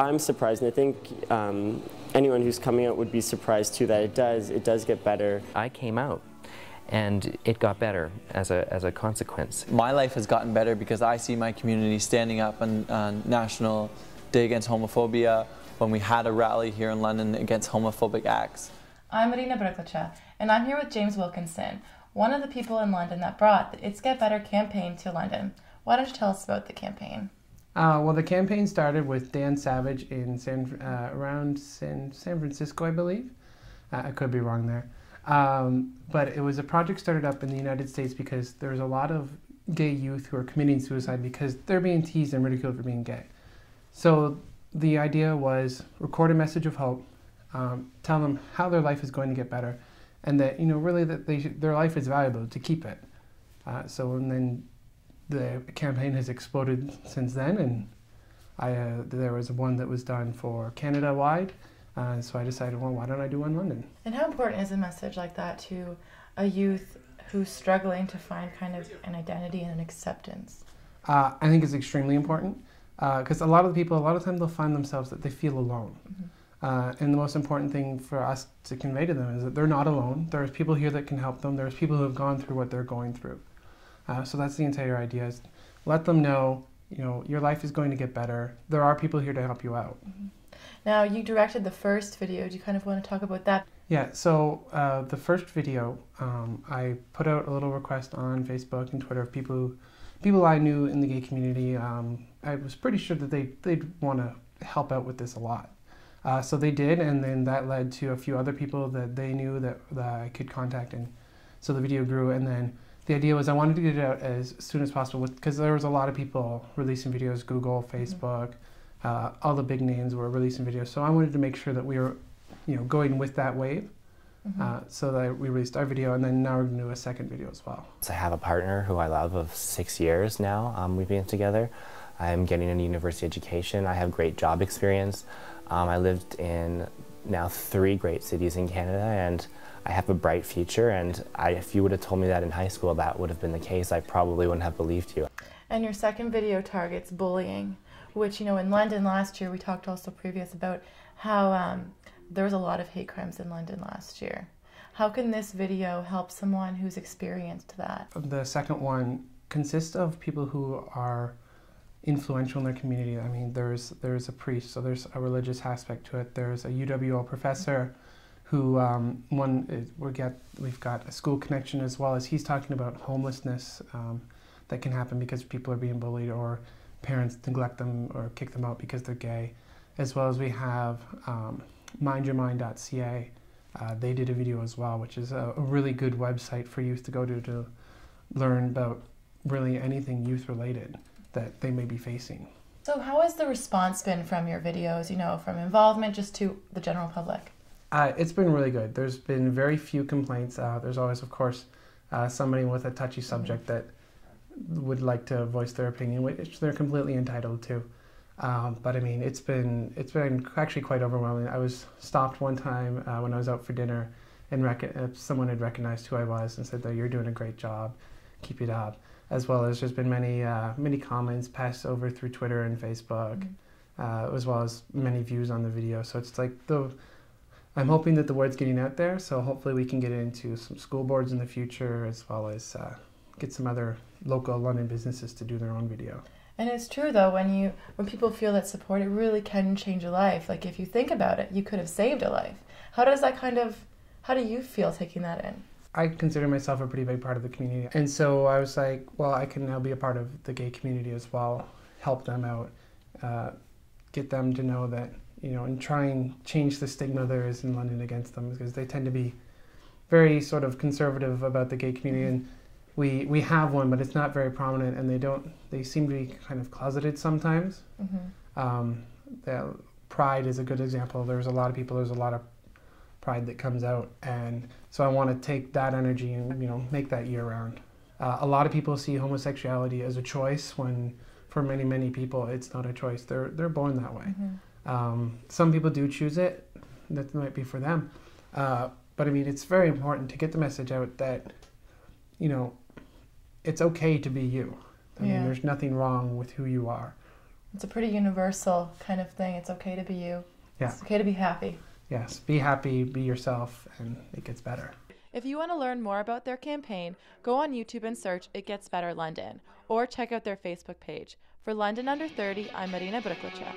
I'm surprised, and I think anyone who's coming out would be surprised too that it does get better. I came out, and it got better as a consequence. My life has gotten better because I see my community standing up on National Day Against Homophobia, when we had a rally here in London against homophobic acts. I'm Marina Brkljaca, and I'm here with James Wilkinson, one of the people in London that brought the It's Get Better campaign to London. Why don't you tell us about the campaign? Well, the campaign started with Dan Savage in around San Francisco, I believe. I could be wrong there. But it was a project started up in the United States because there's a lot of gay youth who are committing suicide because they're being teased and ridiculed for being gay. So the idea was record a message of hope, tell them how their life is going to get better, and that, you know, really that their life is valuable to keep it. And then the campaign has exploded since then, and there was one that was done for Canada-wide, so I decided, well, why don't I do one in London? And how important is a message like that to a youth who's struggling to find kind of an identity and an acceptance? I think it's extremely important, because a lot of times they'll find themselves that they feel alone. Mm-hmm. And the most important thing for us to convey to them is that they're not alone. There's people here that can help them. There's people who have gone through what they're going through. So that's the entire idea, is let them know, you know, your life is going to get better. There are people here to help you out. Mm-hmm. Now, you directed the first video. Do you kind of want to talk about that? Yeah, so the first video, I put out a little request on Facebook and Twitter of people I knew in the gay community. I was pretty sure that they'd want to help out with this a lot. So they did, and then that led to a few other people that they knew that I could contact, and so the video grew. And then the idea was I wanted to get it out as soon as possible because there was a lot of people releasing videos, Google, Facebook, all the big names were releasing videos. So I wanted to make sure that we were, you know, going with that wave. So that we released our video, and then now we're going to do a second video as well. So I have a partner who I love of 6 years now. We've been together. I'm getting a university education. I have great job experience. I lived in now 3 great cities in Canada, and I have a bright future, and if you would have told me that in high school that would have been the case, I probably wouldn't have believed you. And your second video targets bullying, which, you know, in London last year, we talked also previous about how there was a lot of hate crimes in London last year. How can this video help someone who's experienced that? The second one consists of people who are influential in their community. I mean, there's a priest, so there's a religious aspect to it. There's a UWO professor who, we've got a school connection, as well as he's talking about homelessness that can happen because people are being bullied or parents neglect them or kick them out because they're gay. As well as we have mindyourmind.ca. They did a video as well, which is a really good website for youth to go to learn about really anything youth related that they may be facing. So how has the response been from your videos, you know, from involvement just to the general public? It's been really good. There's been very few complaints. There's always, of course, somebody with a touchy subject that would like to voice their opinion, which they're completely entitled to. But I mean, it's been actually quite overwhelming. I was stopped one time when I was out for dinner, and someone had recognized who I was and said that you're doing a great job, keep it up. As well as there's been many comments passed over through Twitter and Facebook, as well as many views on the video. So it's like I'm hoping that the word's getting out there. So hopefully we can get into some school boards in the future, as well as get some other local London businesses to do their own video. And it's true though, when people feel that support, it really can change a life. Like if you think about it, you could have saved a life. How do you feel taking that in? I consider myself a pretty big part of the community. And so I was like, well, I can now be a part of the gay community as well, help them out, get them to know that, you know, and try and change the stigma there is in London against them, because they tend to be very sort of conservative about the gay community. And we have one, but it's not very prominent, and they seem to be kind of closeted sometimes. Pride is a good example. There's a lot of pride that comes out, and so I want to take that energy and, you know, make that year round. A lot of people see homosexuality as a choice, when for many people it's not a choice. They're born that way. Some people do choose it. That might be for them. But I mean, it's very important to get the message out that, you know, it's okay to be you. I mean, there's nothing wrong with who you are. It's a pretty universal kind of thing. It's okay to be you. Yeah. It's okay to be happy. Yes, be happy, be yourself, and it gets better. If you want to learn more about their campaign, go on YouTube and search It Gets Better London, or check out their Facebook page. For London Under 30, I'm Marina Brkljaca.